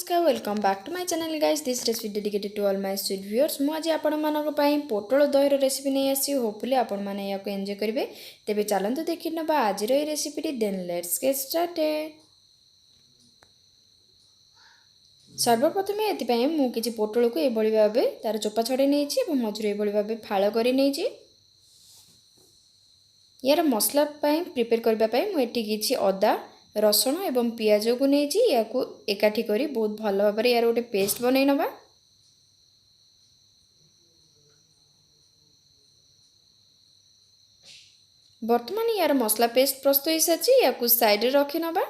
नमस्कार welcome back to my channel guys this recipe dedicated to all my sweet viewers मु आज आपण मानक पई पोटल दहीर रेसिपी नहीं आसी होपफुली आपण माने या को एंजॉय करिवे तेबे चलंतु देखि नबा आज रो recipe then let's get started. सर्वप्रथमे एति पई मु किछि पोटल को ए बळी भाबे तार चोपा छडे नै छि एवं मझुरे ए बळी भाबे फाळ करि नै छि। यार मसला पई प्रिपेयर करबा पई मु एठी किछि अदा रसुण एवं पियाज को नहीं या एकाठी करी बहुत भल भाव यार गोटे पेस्ट बन नवा। बर्तमान यार मसला पेस्ट प्रस्तुत हो सारी या साइड रखी नवा।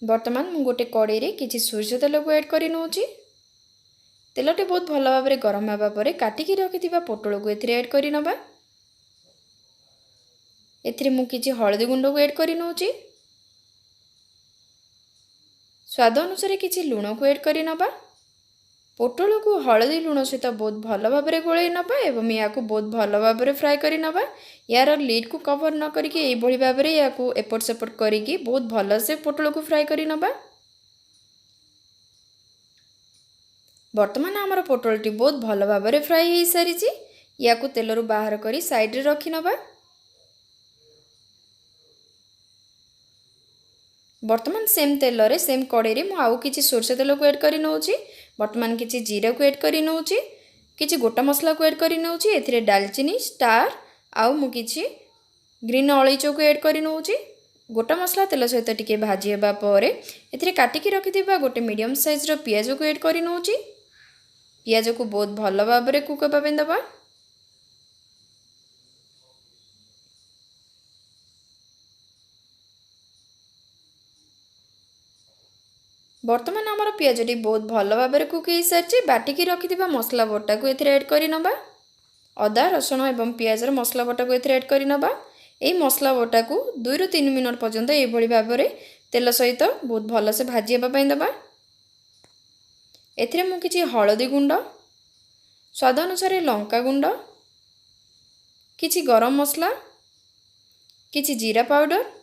बर्तमान मु गोटे कड़े रे किछि सोरिष तेल को ऐड करि नउची। तेलटे बहुत भल भाव गरम होगा पर काटिकी रखिथिबा पोटल को एथिरे ऐड करि नवा। एथिरे मु किछि हळदी गुंड को ऐड करि नउची। स्वाद अनुसार किछि लुण को ऐड करि नबा। पोटल को हळदी लुण सहित बहुत भल भाव गोळै नबा एवं या को बहुत भल भाव फ्राए करि नबा। यार लीड को कवर न करिके एई भଳି भाव या को एपट सेपट करिके बहुत भल से पोटल को फ्राए करि नबा। वर्तमान हमर पोटलटी बहुत भल भाव फ्राए हो सारी छि या को तेलरु बाहर करी साइड रे रखि नबा। वर्तमान सेम तेल रे सेम कड़े रे मु आउ किछि सोरष तेल को ऐड करि नउची। वर्तमान किछि जीरा को ऐड करि नउची, किछि गोटा मसला को ऐड करि नउची। एथिरे दालचीनी स्टार आउ मु किछि ग्रीन अलैचो को ऐड करि नउची। गोटा मसला तेल सहित टिके भाजी हेबा परे एथिरे काटिकी रखिथिबा गोटे मीडियम साइज रो पियाज को ऐड करि नउची। पियाज को बहुत भल भाव रे कुक हेबा पे दबा। वर्तमान आमर पियाजटी बहुत भल भाव कुक हो सारी बाटिकी रखिथिबा मसला बटा को एथिरे ऐड करि नबा। अदा रसुण एवं पियाजर मसला बटा को एथिरे ऐड करि नबा। एई मसला बटा को 2 ରୁ 3 मिनट पर्यंत ए भଳି भाव तेल सहित बहुत भल से भाजी हेबा पई दबा। एथिरे मु किछि हळदी गुंड, स्वाद अनुसार लंका गुंड, किछि गरम मसला, किछि जीरा पाउडर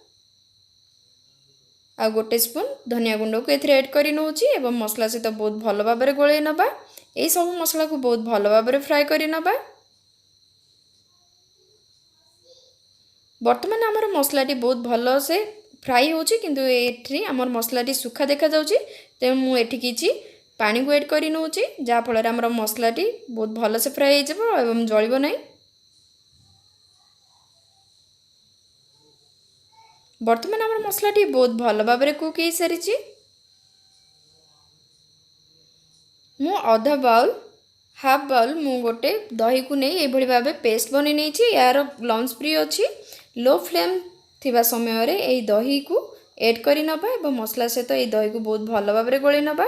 आ गोटे स्पून धनिया गुंड को एथिरे ऐड करि नउची एवं मसला सहित बहुत भल भाव गोळै नबा। एई सब मसला को बहुत भल भाव फ्राए करि नबा। वर्तमान आमर मसलाटी बहुत भल से फ्राई होची किंतु एठी आमर मसलाटी सुखा देखा जाउची ते मु एठी किछि पानी को ऐड करि नउची जा फल रे आमर मसलाटी बहुत भल से फ्राई हो जबो एवं जळिबो नै। वर्तमान आमर मसलाटी बहुत भल भाव कुक हो सारी छि। मु आधा बाउल हाफ बाउल मु गोटे दही को नहीं ए भଳି भाव पेस्ट बनै नै छि। यार लंच फ्री अछि। लो फ्लेम थिबा समय रे ए दही को ऐड करि नबा एवं मसला सहित ए दही को बहुत भल भाव गोळै नबा।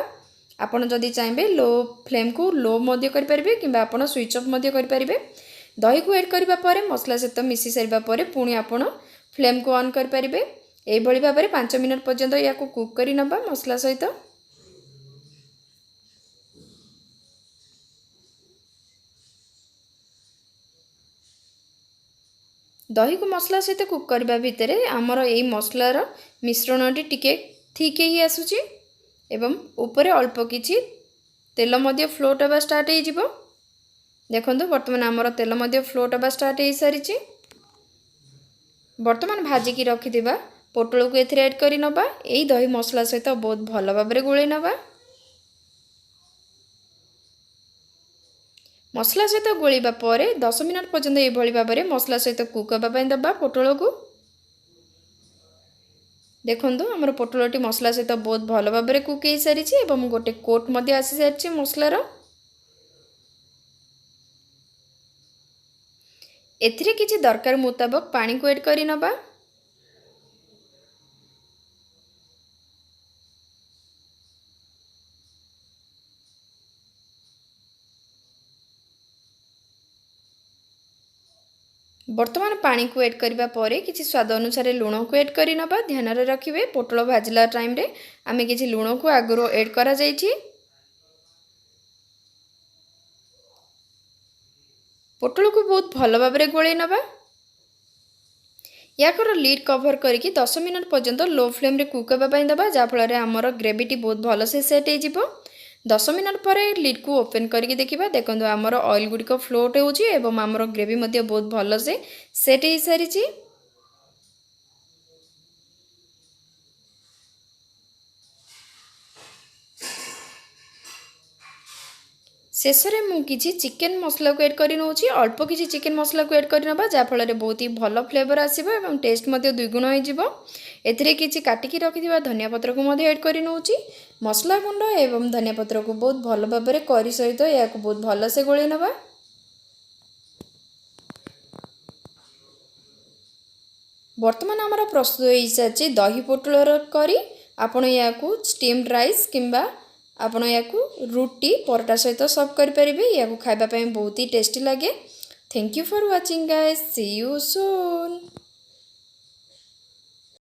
आपण जदि चाहेबे लो फ्लेम को लो मध्य करि परिबे किबा आपण स्विच ऑफ मध्य करि परिबे। दही को ऐड करिबा परे मसला सहित मिसी सारिबा परे पुणी आपण फ्लेम को ऑन कर परिबे। ए भଳି भाव 5 मिनट पर्यंत या को कुक करि नबा मसला सहित। दही को मसला सहित कुक करबा भितरे आमर एई मसलार मिश्रणटी टिके ठीक ही आसुची एवं ऊपर अल्प किछि तेल मध्य फ्लोट होबा स्टार्ट हो जिवो। देखंतु वर्तमान आमर तेल मध्य फ्लोट होबा स्टार्ट हो सारी छि। वर्तमान भाजी की रखिथिबा पोटल को एथिरे ऐड करि नबा। एई दही मसला सहित बहुत भल भाबरे गोळै नबा। मसला सहित गोळिबा परे 10 मिनट पर्यंत ए भଳି भाबरे मसला सहित कुक होबा पई दबा पोटल को। देखंतु हमर पोटलटी मसला सहित बहुत भल भाबरे कुक हो सारी छि एवं गोटे कोट मध्ये आसी सारी छि मसलार। एथिरे किछि दरकार मुताबिक पानी को ऐड करि नबा। वर्तमान पानी को ऐड करिबा परे किछि स्वाद अनुसार लुण को ऐड करि नबा। ध्यान रे रखिबे पोटल भाजला टाइम रे आमे किछि लुण को आगरो ऐड करा जाई छि। पोटल को बहुत भल भाबरे गोळै नबा। याकर लीड कवर करके 10 मिनट पर्यंत लो फ्लेम रे कुक होगापाई देवा जहाँफल आमर ग्रेवीटी बहुत भलसे सेट हो 10 मिनट पर लीड को ओपन करके देखा देखो आमर ऑयल गुड़िक फ्लोट होमर ग्रेवी बहुत भलसे सेट हो सारी। शेष में मुझे चिकेन मसला को ऐड कर नौची अल्प किसी चिकेन मसला को ऐड कर ना जहाँफल बहुत ही भल फ्लेवर आसो टेस्ट द्विगुण हो काटिकी रखिथिबा धनिया पत्र को ऐड कर नौची मसला गुंड एवं धनिया पत्र को बहुत भल भाव में करी सहित या बहुत भल से गोले नवा। बर्तमान आमर प्रस्तुत हो सारी दही पोटल करी आपण या स्टीम्ड राइस किंबा आपण या रुटी परोटा सहित सर्व करेंगे या खावाई बहुत ही टेस्टी लगे। Thank you for watching guys, see you soon.